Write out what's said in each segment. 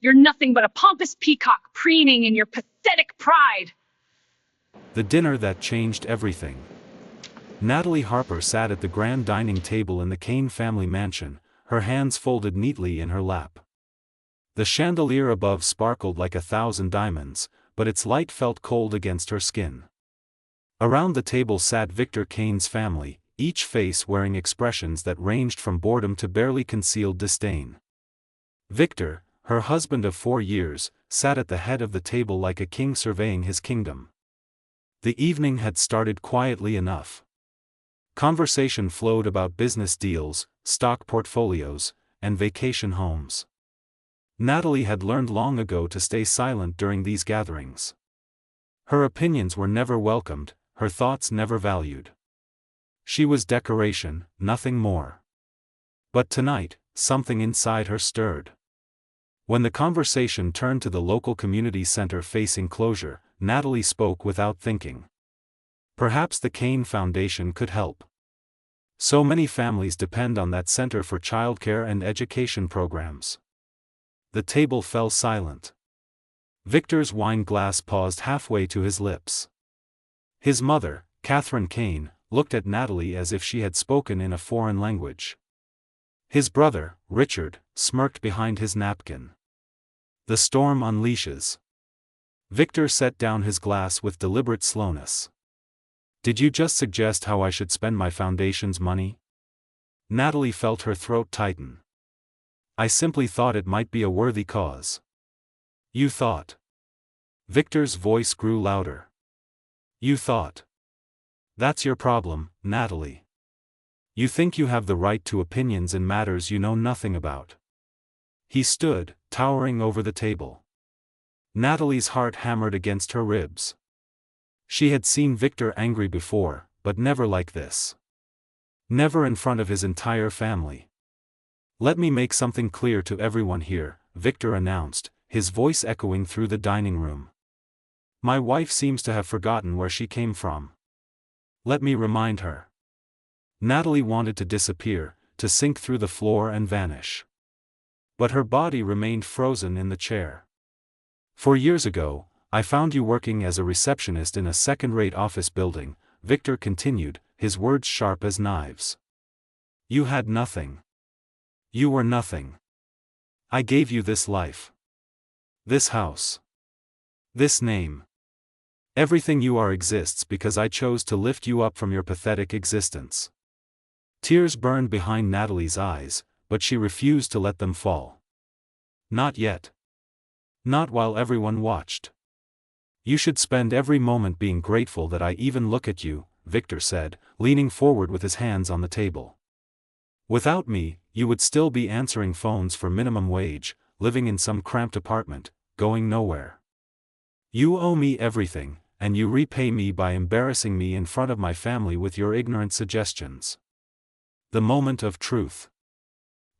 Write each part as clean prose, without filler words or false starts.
You're nothing but a pompous peacock preening in your pathetic pride. The dinner that changed everything. Natalie Harper sat at the grand dining table in the Kane family mansion, her hands folded neatly in her lap. The chandelier above sparkled like 1,000 diamonds, but its light felt cold against her skin. Around the table sat Victor Kane's family, each face wearing expressions that ranged from boredom to barely concealed disdain. Victor, her husband of 4 years, sat at the head of the table like a king surveying his kingdom. The evening had started quietly enough. Conversation flowed about business deals, stock portfolios, and vacation homes. Natalie had learned long ago to stay silent during these gatherings. Her opinions were never welcomed, her thoughts never valued. She was decoration, nothing more. But tonight, something inside her stirred. When the conversation turned to the local community center facing closure, Natalie spoke without thinking. Perhaps the Kane Foundation could help. So many families depend on that center for childcare and education programs. The table fell silent. Victor's wine glass paused halfway to his lips. His mother, Catherine Kane, looked at Natalie as if she had spoken in a foreign language. His brother, Richard, smirked behind his napkin. The storm unleashes. Victor set down his glass with deliberate slowness. Did you just suggest how I should spend my foundation's money? Natalie felt her throat tighten. I simply thought it might be a worthy cause. You thought. Victor's voice grew louder. You thought. That's your problem, Natalie. You think you have the right to opinions in matters you know nothing about. He stood, towering over the table. Natalie's heart hammered against her ribs. She had seen Victor angry before, but never like this. Never in front of his entire family. Let me make something clear to everyone here, Victor announced, his voice echoing through the dining room. My wife seems to have forgotten where she came from. Let me remind her. Natalie wanted to disappear, to sink through the floor and vanish. But her body remained frozen in the chair. 4 years ago, I found you working as a receptionist in a second-rate office building, Victor continued, his words sharp as knives. You had nothing. You were nothing. I gave you this life. This house. This name. Everything you are exists because I chose to lift you up from your pathetic existence. Tears burned behind Natalie's eyes, but she refused to let them fall. Not yet. Not while everyone watched. You should spend every moment being grateful that I even look at you, Victor said, leaning forward with his hands on the table. Without me, you would still be answering phones for minimum wage, living in some cramped apartment, going nowhere. You owe me everything, and you repay me by embarrassing me in front of my family with your ignorant suggestions. The moment of truth.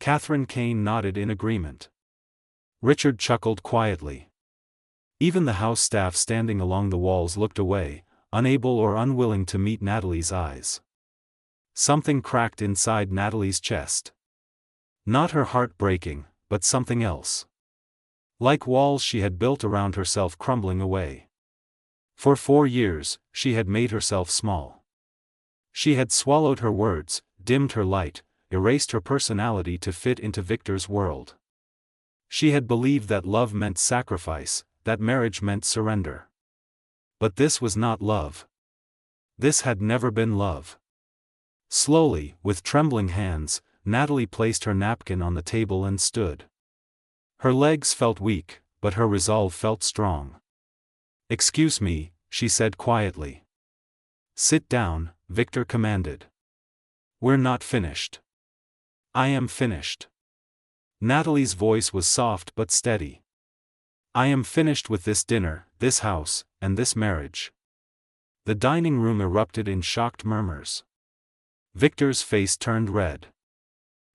Catherine Kane nodded in agreement. Richard chuckled quietly. Even the house staff standing along the walls looked away, unable or unwilling to meet Natalie's eyes. Something cracked inside Natalie's chest. Not her heart breaking, but something else. Like walls she had built around herself crumbling away. For 4 years, she had made herself small. She had swallowed her words, dimmed her light, erased her personality to fit into Victor's world. She had believed that love meant sacrifice, that marriage meant surrender. But this was not love. This had never been love. Slowly, with trembling hands, Natalie placed her napkin on the table and stood. Her legs felt weak, but her resolve felt strong. Excuse me, she said quietly. Sit down, Victor commanded. We're not finished. I am finished. Natalie's voice was soft but steady. I am finished with this dinner, this house, and this marriage. The dining room erupted in shocked murmurs. Victor's face turned red.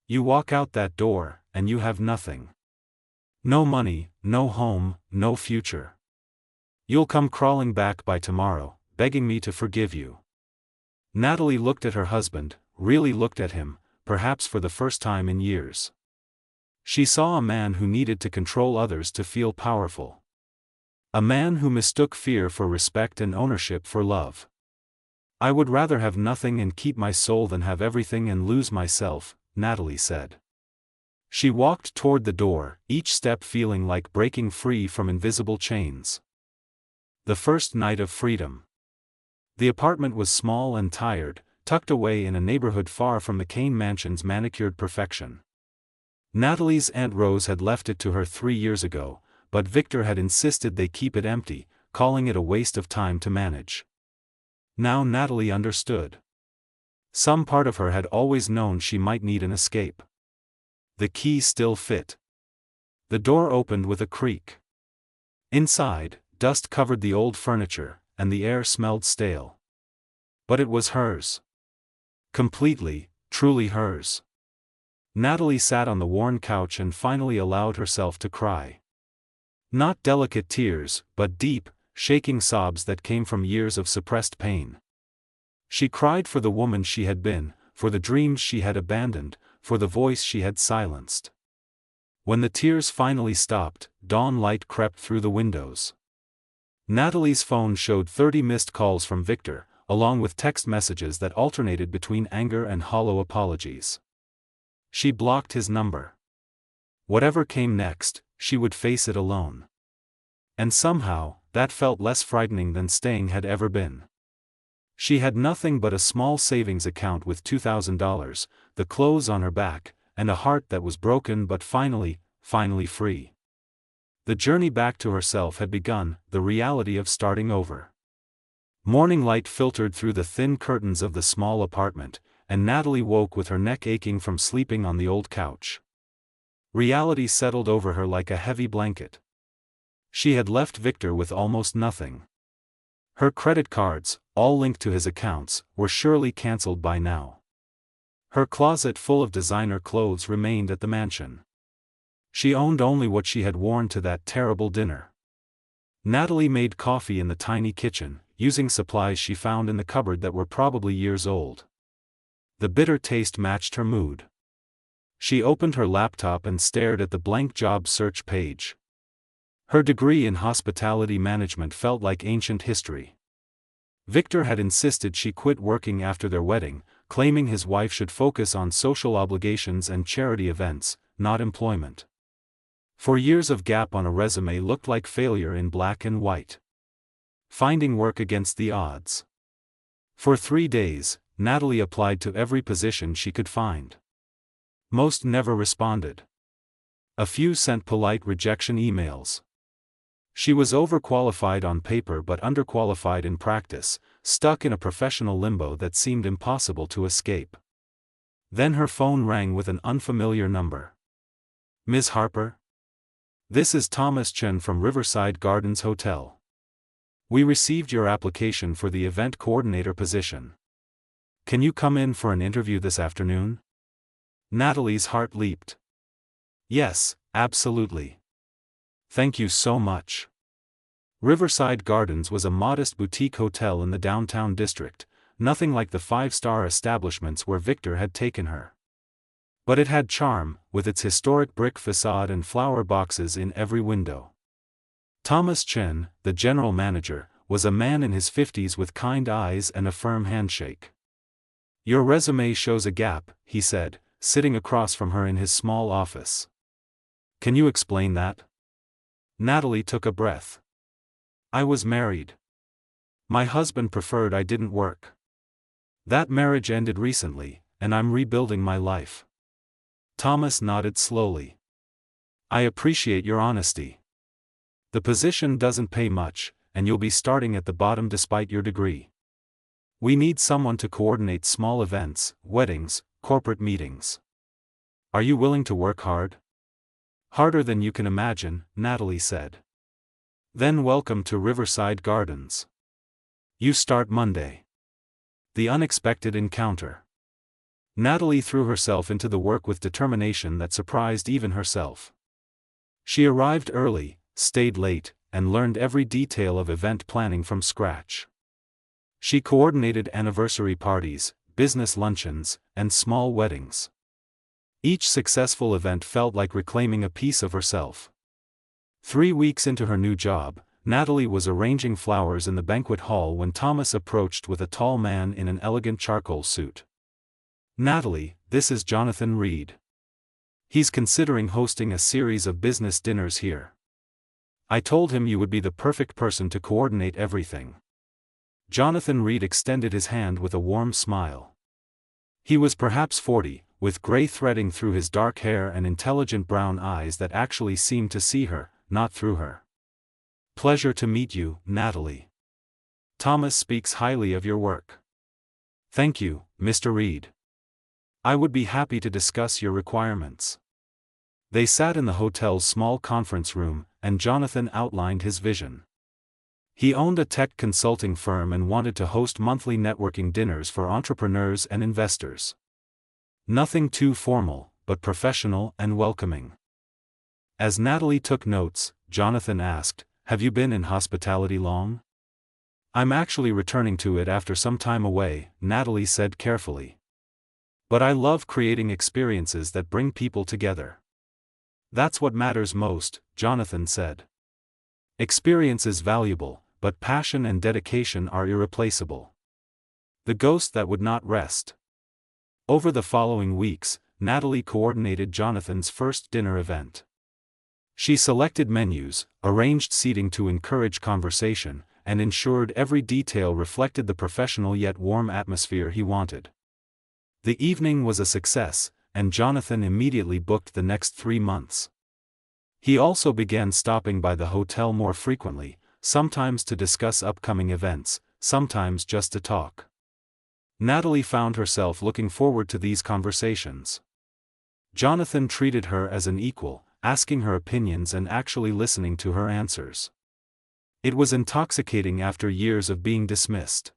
You walk out that door, and you have nothing. No money, no home, no future. You'll come crawling back by tomorrow, begging me to forgive you. Natalie looked at her husband, really looked at him, perhaps for the first time in years. She saw a man who needed to control others to feel powerful. A man who mistook fear for respect and ownership for love. "I would rather have nothing and keep my soul than have everything and lose myself," Natalie said. She walked toward the door, each step feeling like breaking free from invisible chains. The first night of freedom. The apartment was small and tired, tucked away in a neighborhood far from the Kane mansion's manicured perfection. Natalie's Aunt Rose had left it to her 3 years ago, but Victor had insisted they keep it empty, calling it a waste of time to manage. Now Natalie understood. Some part of her had always known she might need an escape. The key still fit. The door opened with a creak. Inside, dust covered the old furniture, and the air smelled stale. But it was hers. Completely, truly hers. Natalie sat on the worn couch and finally allowed herself to cry. Not delicate tears, but deep, shaking sobs that came from years of suppressed pain. She cried for the woman she had been, for the dreams she had abandoned, for the voice she had silenced. When the tears finally stopped, dawn light crept through the windows. Natalie's phone showed 30 missed calls from Victor, along with text messages that alternated between anger and hollow apologies. She blocked his number. Whatever came next, she would face it alone. And somehow, that felt less frightening than staying had ever been. She had nothing but a small savings account with $2,000, the clothes on her back, and a heart that was broken but finally free. The journey back to herself had begun, the reality of starting over. Morning light filtered through the thin curtains of the small apartment, and Natalie woke with her neck aching from sleeping on the old couch. Reality settled over her like a heavy blanket. She had left Victor with almost nothing. Her credit cards, all linked to his accounts, were surely cancelled by now. Her closet full of designer clothes remained at the mansion. She owned only what she had worn to that terrible dinner. Natalie made coffee in the tiny kitchen, using supplies she found in the cupboard that were probably years old. The bitter taste matched her mood. She opened her laptop and stared at the blank job search page. Her degree in hospitality management felt like ancient history. Victor had insisted she quit working after their wedding, claiming his wife should focus on social obligations and charity events, not employment. 4 years of gap on a resume looked like failure in black and white. Finding work against the odds. For 3 days, Natalie applied to every position she could find. Most never responded. A few sent polite rejection emails. She was overqualified on paper but underqualified in practice, stuck in a professional limbo that seemed impossible to escape. Then her phone rang with an unfamiliar number. "Ms. Harper? This is Thomas Chen from Riverside Gardens Hotel. We received your application for the event coordinator position. Can you come in for an interview this afternoon?" Natalie's heart leaped. "Yes, absolutely. Thank you so much." Riverside Gardens was a modest boutique hotel in the downtown district, nothing like the 5-star establishments where Victor had taken her. But it had charm, with its historic brick facade and flower boxes in every window. Thomas Chen, the general manager, was a man in his 50s with kind eyes and a firm handshake. "Your resume shows a gap," he said, sitting across from her in his small office. "Can you explain that?" Natalie took a breath. "I was married. My husband preferred I didn't work. That marriage ended recently, and I'm rebuilding my life." Thomas nodded slowly. "I appreciate your honesty. The position doesn't pay much, and you'll be starting at the bottom despite your degree. We need someone to coordinate small events, weddings, corporate meetings. Are you willing to work hard?" "Harder than you can imagine," Natalie said. "Then welcome to Riverside Gardens. You start Monday." The unexpected encounter. Natalie threw herself into the work with determination that surprised even herself. She arrived early, stayed late, and learned every detail of event planning from scratch. She coordinated anniversary parties, business luncheons, and small weddings. Each successful event felt like reclaiming a piece of herself. 3 weeks into her new job, Natalie was arranging flowers in the banquet hall when Thomas approached with a tall man in an elegant charcoal suit. "Natalie, this is Jonathan Reed. He's considering hosting a series of business dinners here. I told him you would be the perfect person to coordinate everything." Jonathan Reed extended his hand with a warm smile. He was perhaps 40, with gray threading through his dark hair and intelligent brown eyes that actually seemed to see her, not through her. "Pleasure to meet you, Natalie. Thomas speaks highly of your work." "Thank you, Mr. Reed. I would be happy to discuss your requirements." They sat in the hotel's small conference room, and Jonathan outlined his vision. He owned a tech consulting firm and wanted to host monthly networking dinners for entrepreneurs and investors. Nothing too formal, but professional and welcoming. As Natalie took notes, Jonathan asked, "Have you been in hospitality long?" "I'm actually returning to it after some time away," Natalie said carefully. "But I love creating experiences that bring people together." "That's what matters most," Jonathan said. "Experience is valuable, but passion and dedication are irreplaceable." The ghost that would not rest. Over the following weeks, Natalie coordinated Jonathan's first dinner event. She selected menus, arranged seating to encourage conversation, and ensured every detail reflected the professional yet warm atmosphere he wanted. The evening was a success, and Jonathan immediately booked the next 3 months. He also began stopping by the hotel more frequently, sometimes to discuss upcoming events, sometimes just to talk. Natalie found herself looking forward to these conversations. Jonathan treated her as an equal, asking her opinions and actually listening to her answers. It was intoxicating after years of being dismissed.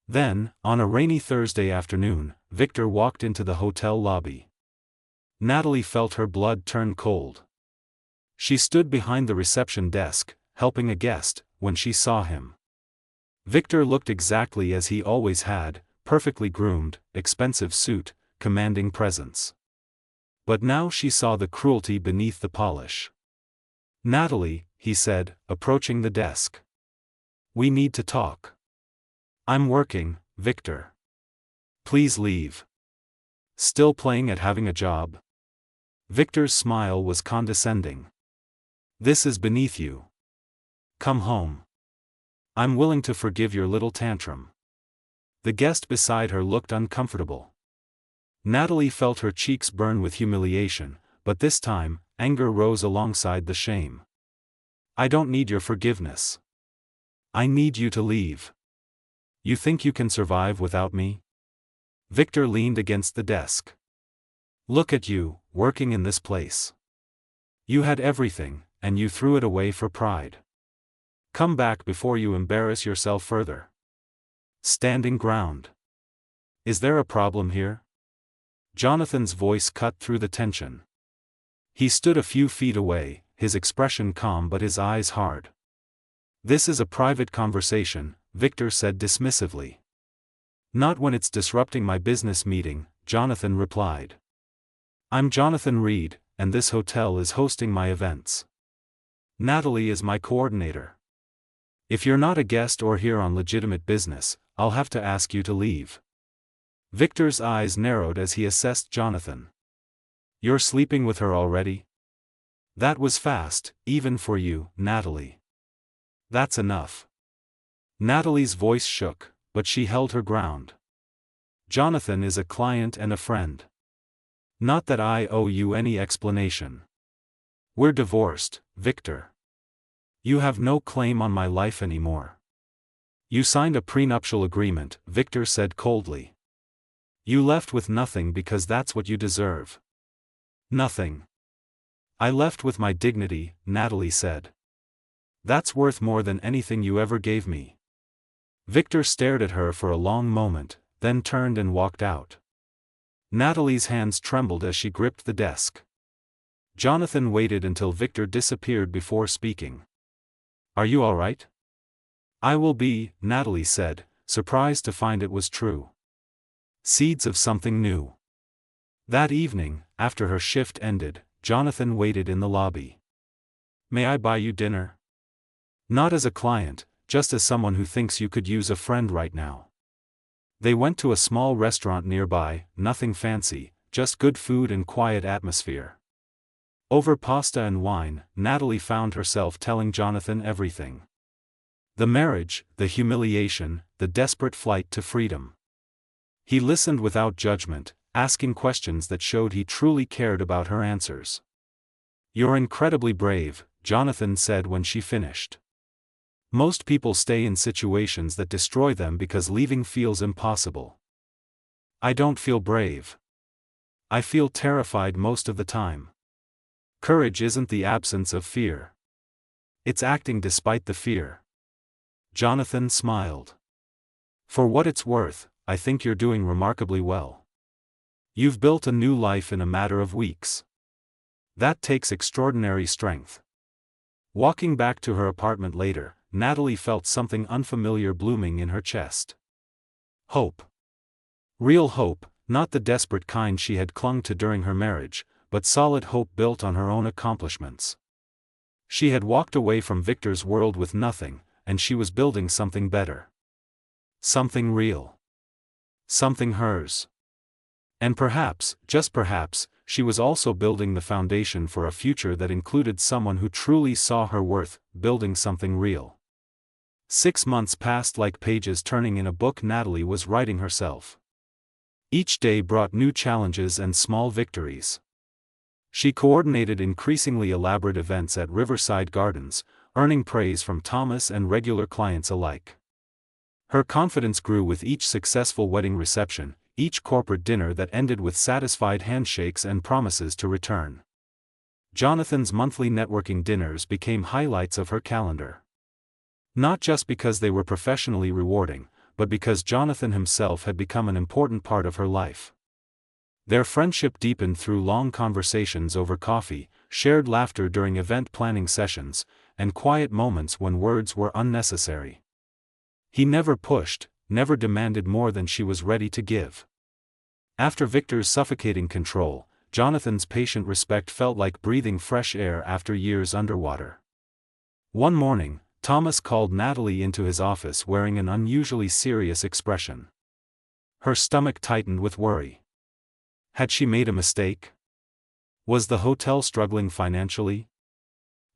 Then, on a rainy Thursday afternoon, Victor walked into the hotel lobby. Natalie felt her blood turn cold. She stood behind the reception desk, helping a guest, when she saw him. Victor looked exactly as he always had, perfectly groomed, expensive suit, commanding presence. But now she saw the cruelty beneath the polish. "Natalie," he said, approaching the desk. "We need to talk." "I'm working, Victor. Please leave." "Still playing at having a job?" Victor's smile was condescending. "This is beneath you. Come home. I'm willing to forgive your little tantrum." The guest beside her looked uncomfortable. Natalie felt her cheeks burn with humiliation, but this time, anger rose alongside the shame. "I don't need your forgiveness. I need you to leave. You think you can survive without me?" Victor leaned against the desk. "Look at you, working in this place. You had everything, and you threw it away for pride. Come back before you embarrass yourself further." Standing ground. "Is there a problem here?" Jonathan's voice cut through the tension. He stood a few feet away, his expression calm but his eyes hard. "This is a private conversation," Victor said dismissively. "Not when it's disrupting my business meeting," Jonathan replied. "I'm Jonathan Reed, and this hotel is hosting my events. Natalie is my coordinator. If you're not a guest or here on legitimate business, I'll have to ask you to leave." Victor's eyes narrowed as he assessed Jonathan. "You're sleeping with her already? That was fast, even for you, Natalie." "That's enough." Natalie's voice shook, but she held her ground. "Jonathan is a client and a friend. Not that I owe you any explanation. We're divorced, Victor. You have no claim on my life anymore." "You signed a prenuptial agreement," Victor said coldly. "You left with nothing because that's what you deserve." "Nothing. I left with my dignity," Natalie said. "That's worth more than anything you ever gave me." Victor stared at her for a long moment, then turned and walked out. Natalie's hands trembled as she gripped the desk. Jonathan waited until Victor disappeared before speaking. "Are you all right?" "I will be," Natalie said, surprised to find it was true. Seeds of something new. That evening, after her shift ended, Jonathan waited in the lobby. "May I buy you dinner?" "Not as a client, just as someone who thinks you could use a friend right now." They went to a small restaurant nearby, nothing fancy, just good food and quiet atmosphere. Over pasta and wine, Natalie found herself telling Jonathan everything. The marriage, the humiliation, the desperate flight to freedom. He listened without judgment, asking questions that showed he truly cared about her answers. "You're incredibly brave," Jonathan said when she finished. "Most people stay in situations that destroy them because leaving feels impossible." "I don't feel brave. I feel terrified most of the time." Courage isn't the absence of fear. It's acting despite the fear. Jonathan smiled. "For what it's worth, I think you're doing remarkably well. You've built a new life in a matter of weeks. That takes extraordinary strength." Walking back to her apartment later, Natalie felt something unfamiliar blooming in her chest. Hope. Real hope, not the desperate kind she had clung to during her marriage, but solid hope built on her own accomplishments. She had walked away from Victor's world with nothing, and she was building something better. Something real. Something hers. And perhaps, just perhaps, she was also building the foundation for a future that included someone who truly saw her worth, building something real. 6 months passed like pages turning in a book Natalie was writing herself. Each day brought new challenges and small victories. She coordinated increasingly elaborate events at Riverside Gardens, earning praise from Thomas and regular clients alike. Her confidence grew with each successful wedding reception, each corporate dinner that ended with satisfied handshakes and promises to return. Jonathan's monthly networking dinners became highlights of her calendar. Not just because they were professionally rewarding, but because Jonathan himself had become an important part of her life. Their friendship deepened through long conversations over coffee, shared laughter during event planning sessions, and quiet moments when words were unnecessary. He never pushed, never demanded more than she was ready to give. After Victor's suffocating control, Jonathan's patient respect felt like breathing fresh air after years underwater. One morning, Thomas called Natalie into his office wearing an unusually serious expression. Her stomach tightened with worry. Had she made a mistake? Was the hotel struggling financially?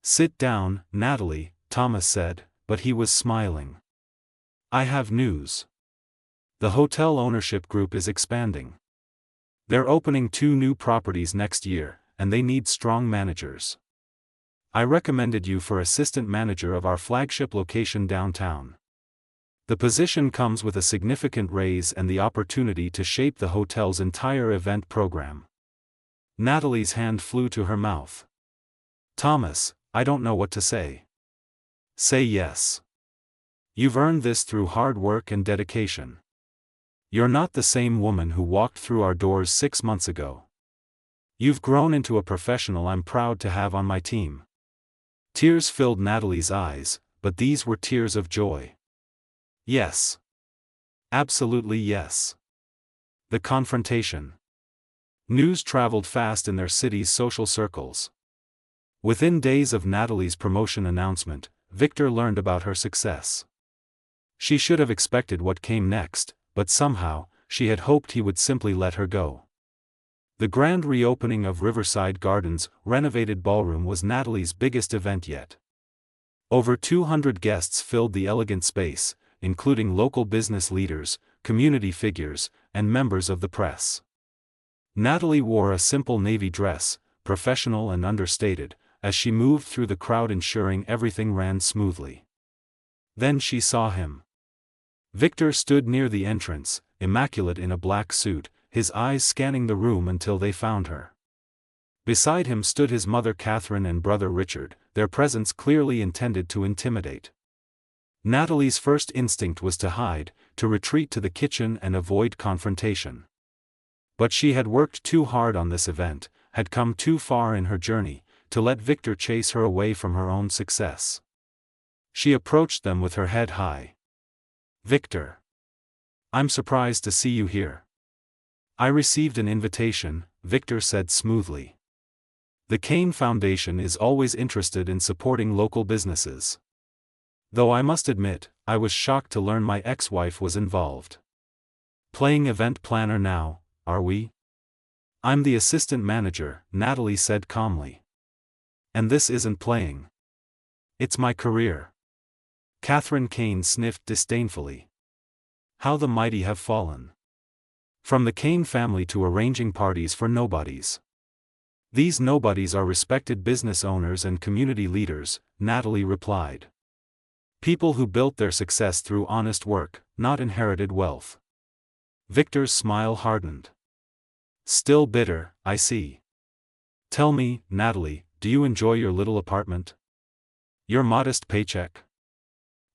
"Sit down, Natalie," Thomas said, but he was smiling. "I have news. The hotel ownership group is expanding. They're opening 2 new properties next year, and they need strong managers. I recommended you for assistant manager of our flagship location downtown. The position comes with a significant raise and the opportunity to shape the hotel's entire event program." Natalie's hand flew to her mouth. "Thomas, I don't know what to say." "Say yes. You've earned this through hard work and dedication. You're not the same woman who walked through our doors 6 months ago. You've grown into a professional I'm proud to have on my team." Tears filled Natalie's eyes, but these were tears of joy. Yes. Absolutely yes. The confrontation. News traveled fast in their city's social circles. Within days of Natalie's promotion announcement, Victor learned about her success. She should have expected what came next, but somehow, she had hoped he would simply let her go. The grand reopening of Riverside Gardens' renovated ballroom was Natalie's biggest event yet. Over 200 guests filled the elegant space, including local business leaders, community figures, and members of the press. Natalie wore a simple navy dress, professional and understated, as she moved through the crowd ensuring everything ran smoothly. Then she saw him. Victor stood near the entrance, immaculate in a black suit, his eyes scanning the room until they found her. Beside him stood his mother Catherine and brother Richard, their presence clearly intended to intimidate. Natalie's first instinct was to hide, to retreat to the kitchen and avoid confrontation. But she had worked too hard on this event, had come too far in her journey, to let Victor chase her away from her own success. She approached them with her head high. "Victor. I'm surprised to see you here." I received an invitation, Victor said smoothly. The Kane Foundation is always interested in supporting local businesses. Though I must admit, I was shocked to learn my ex-wife was involved. Playing event planner now, are we? I'm the assistant manager, Natalie said calmly. And this isn't playing. It's my career. Catherine Kane sniffed disdainfully. How the mighty have fallen. From the Kane family to arranging parties for nobodies. These nobodies are respected business owners and community leaders, Natalie replied. People who built their success through honest work, not inherited wealth. Victor's smile hardened. Still bitter, I see. Tell me, Natalie, do you enjoy your little apartment? Your modest paycheck?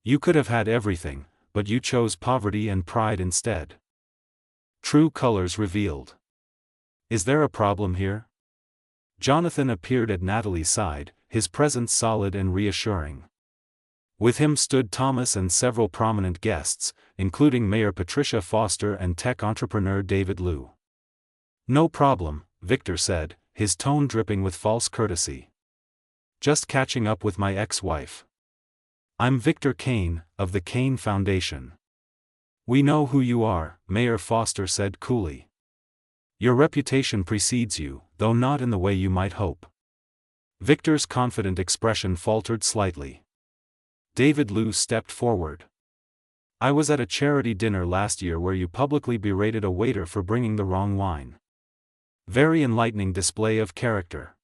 You could have had everything, but you chose poverty and pride instead. True colors revealed. Is there a problem here? Jonathan appeared at Natalie's side, his presence solid and reassuring. With him stood Thomas and several prominent guests, including Mayor Patricia Foster and tech entrepreneur David Liu. No problem, Victor said, his tone dripping with false courtesy. Just catching up with my ex-wife. I'm Victor Kane, of the Kane Foundation. We know who you are, Mayor Foster said coolly. Your reputation precedes you, though not in the way you might hope. Victor's confident expression faltered slightly. David Liu stepped forward. I was at a charity dinner last year where you publicly berated a waiter for bringing the wrong wine. Very enlightening display of character.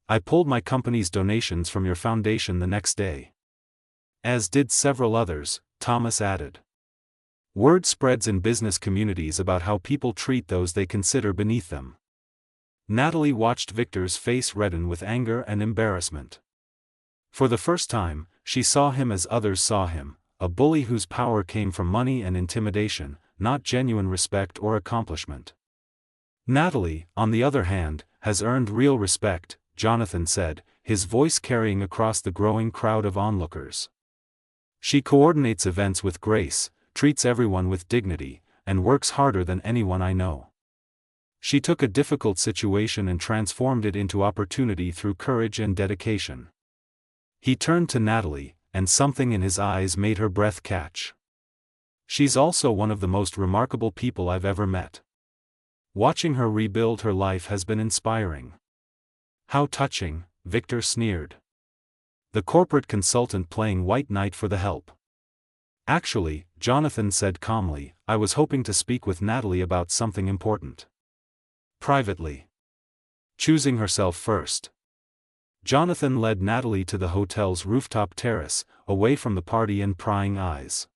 I pulled my company's donations from your foundation the next day. As did several others, Thomas added. Word spreads in business communities about how people treat those they consider beneath them. Natalie watched Victor's face redden with anger and embarrassment. For the first time, she saw him as others saw him, a bully whose power came from money and intimidation, not genuine respect or accomplishment. Natalie, on the other hand, has earned real respect, Jonathan said, his voice carrying across the growing crowd of onlookers. She coordinates events with grace, treats everyone with dignity, and works harder than anyone I know. She took a difficult situation and transformed it into opportunity through courage and dedication. He turned to Natalie, and something in his eyes made her breath catch. She's also one of the most remarkable people I've ever met. Watching her rebuild her life has been inspiring. How touching, Victor sneered. The corporate consultant playing white knight for the help. Actually, Jonathan said calmly, I was hoping to speak with Natalie about something important. Privately. Choosing herself first. Jonathan led Natalie to the hotel's rooftop terrace, away from the party and prying eyes.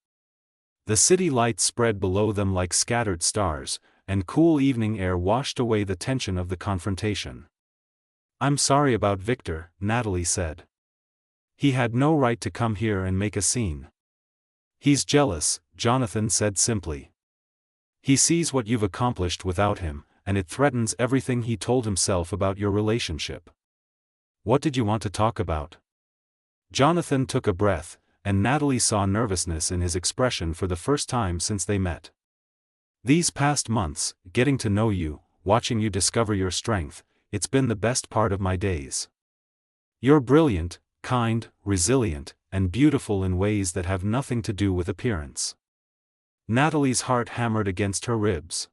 The city lights spread below them like scattered stars, and cool evening air washed away the tension of the confrontation. I'm sorry about Victor, Natalie said. He had no right to come here and make a scene. He's jealous, Jonathan said simply. He sees what you've accomplished without him, and it threatens everything he told himself about your relationship. What did you want to talk about? Jonathan took a breath, and Natalie saw nervousness in his expression for the first time since they met. These past months, getting to know you, watching you discover your strength, it's been the best part of my days. You're brilliant, kind, resilient, and beautiful in ways that have nothing to do with appearance. Natalie's heart hammered against her ribs.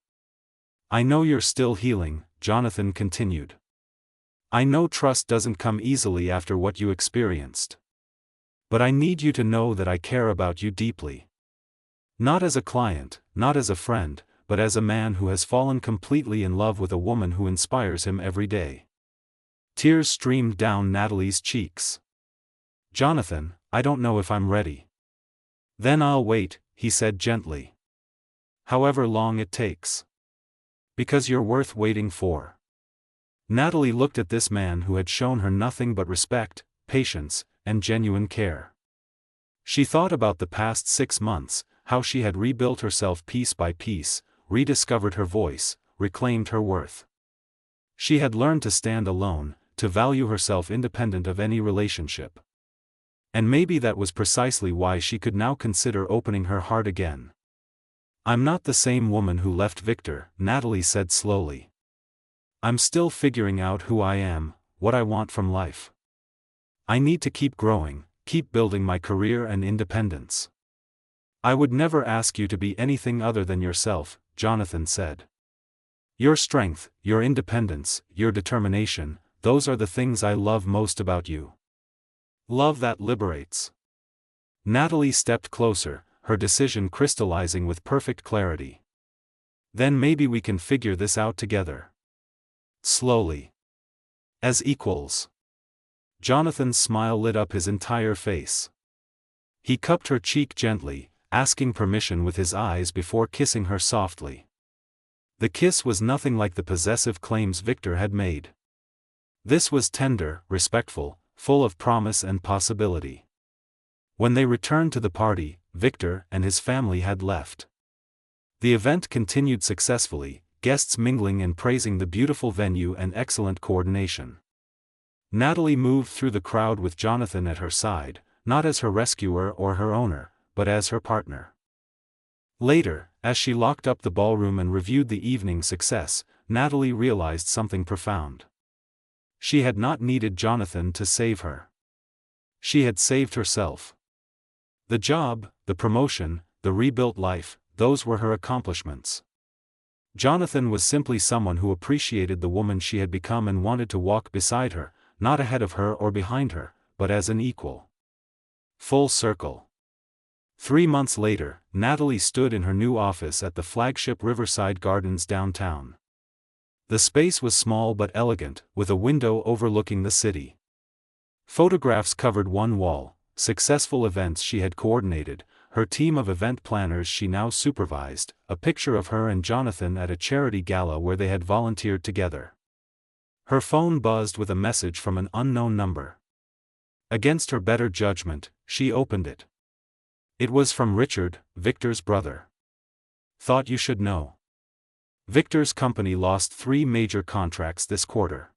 I know you're still healing, Jonathan continued. I know trust doesn't come easily after what you experienced. But I need you to know that I care about you deeply. Not as a client, not as a friend, but as a man who has fallen completely in love with a woman who inspires him every day. Tears streamed down Natalie's cheeks. Jonathan, I don't know if I'm ready. Then I'll wait, he said gently. However long it takes. Because you're worth waiting for. Natalie looked at this man who had shown her nothing but respect, patience, and genuine care. She thought about the past 6 months, how she had rebuilt herself piece by piece, rediscovered her voice, reclaimed her worth. She had learned to stand alone, to value herself independent of any relationship. And maybe that was precisely why she could now consider opening her heart again. I'm not the same woman who left Victor, Natalie said slowly. I'm still figuring out who I am, what I want from life. I need to keep growing, keep building my career and independence. I would never ask you to be anything other than yourself, Jonathan said. Your strength, your independence, your determination, those are the things I love most about you. Love that liberates. Natalie stepped closer, her decision crystallizing with perfect clarity. Then maybe we can figure this out together. Slowly. As equals. Jonathan's smile lit up his entire face. He cupped her cheek gently, asking permission with his eyes before kissing her softly. The kiss was nothing like the possessive claims Victor had made. This was tender, respectful, full of promise and possibility. When they returned to the party, Victor and his family had left. The event continued successfully, guests mingling and praising the beautiful venue and excellent coordination. Natalie moved through the crowd with Jonathan at her side, not as her rescuer or her owner, but as her partner. Later, as she locked up the ballroom and reviewed the evening's success, Natalie realized something profound. She had not needed Jonathan to save her. She had saved herself. The job, the promotion, the rebuilt life, those were her accomplishments. Jonathan was simply someone who appreciated the woman she had become and wanted to walk beside her, not ahead of her or behind her, but as an equal. Full circle. 3 months later, Natalie stood in her new office at the flagship Riverside Gardens downtown. The space was small but elegant, with a window overlooking the city. Photographs covered one wall, successful events she had coordinated, her team of event planners she now supervised, a picture of her and Jonathan at a charity gala where they had volunteered together. Her phone buzzed with a message from an unknown number. Against her better judgment, she opened it. It was from Richard, Victor's brother. Thought you should know. Victor's company lost 3 major contracts this quarter.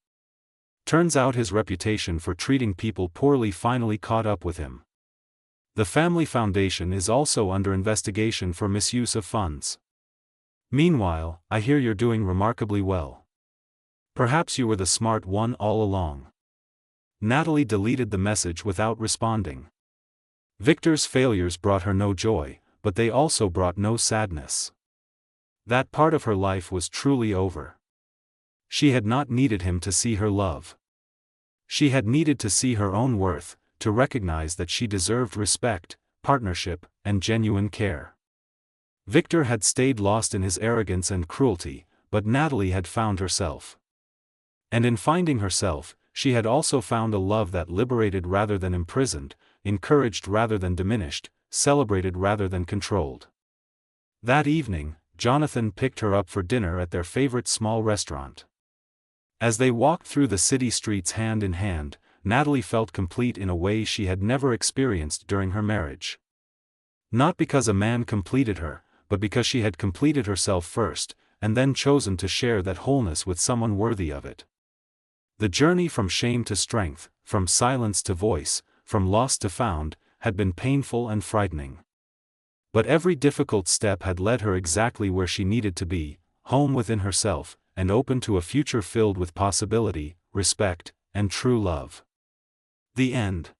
Turns out his reputation for treating people poorly finally caught up with him. The family foundation is also under investigation for misuse of funds. Meanwhile, I hear you're doing remarkably well. Perhaps you were the smart one all along. Natalie deleted the message without responding. Victor's failures brought her no joy, but they also brought no sadness. That part of her life was truly over. She had not needed him to see her love. She had needed to see her own worth, to recognize that she deserved respect, partnership, and genuine care. Victor had stayed lost in his arrogance and cruelty, but Natalie had found herself. And in finding herself, she had also found a love that liberated rather than imprisoned, encouraged rather than diminished, celebrated rather than controlled. That evening, Jonathan picked her up for dinner at their favorite small restaurant. As they walked through the city streets hand in hand, Natalie felt complete in a way she had never experienced during her marriage. Not because a man completed her, but because she had completed herself first, and then chosen to share that wholeness with someone worthy of it. The journey from shame to strength, from silence to voice, from lost to found, had been painful and frightening. But every difficult step had led her exactly where she needed to be, home within herself, and open to a future filled with possibility, respect, and true love. The end.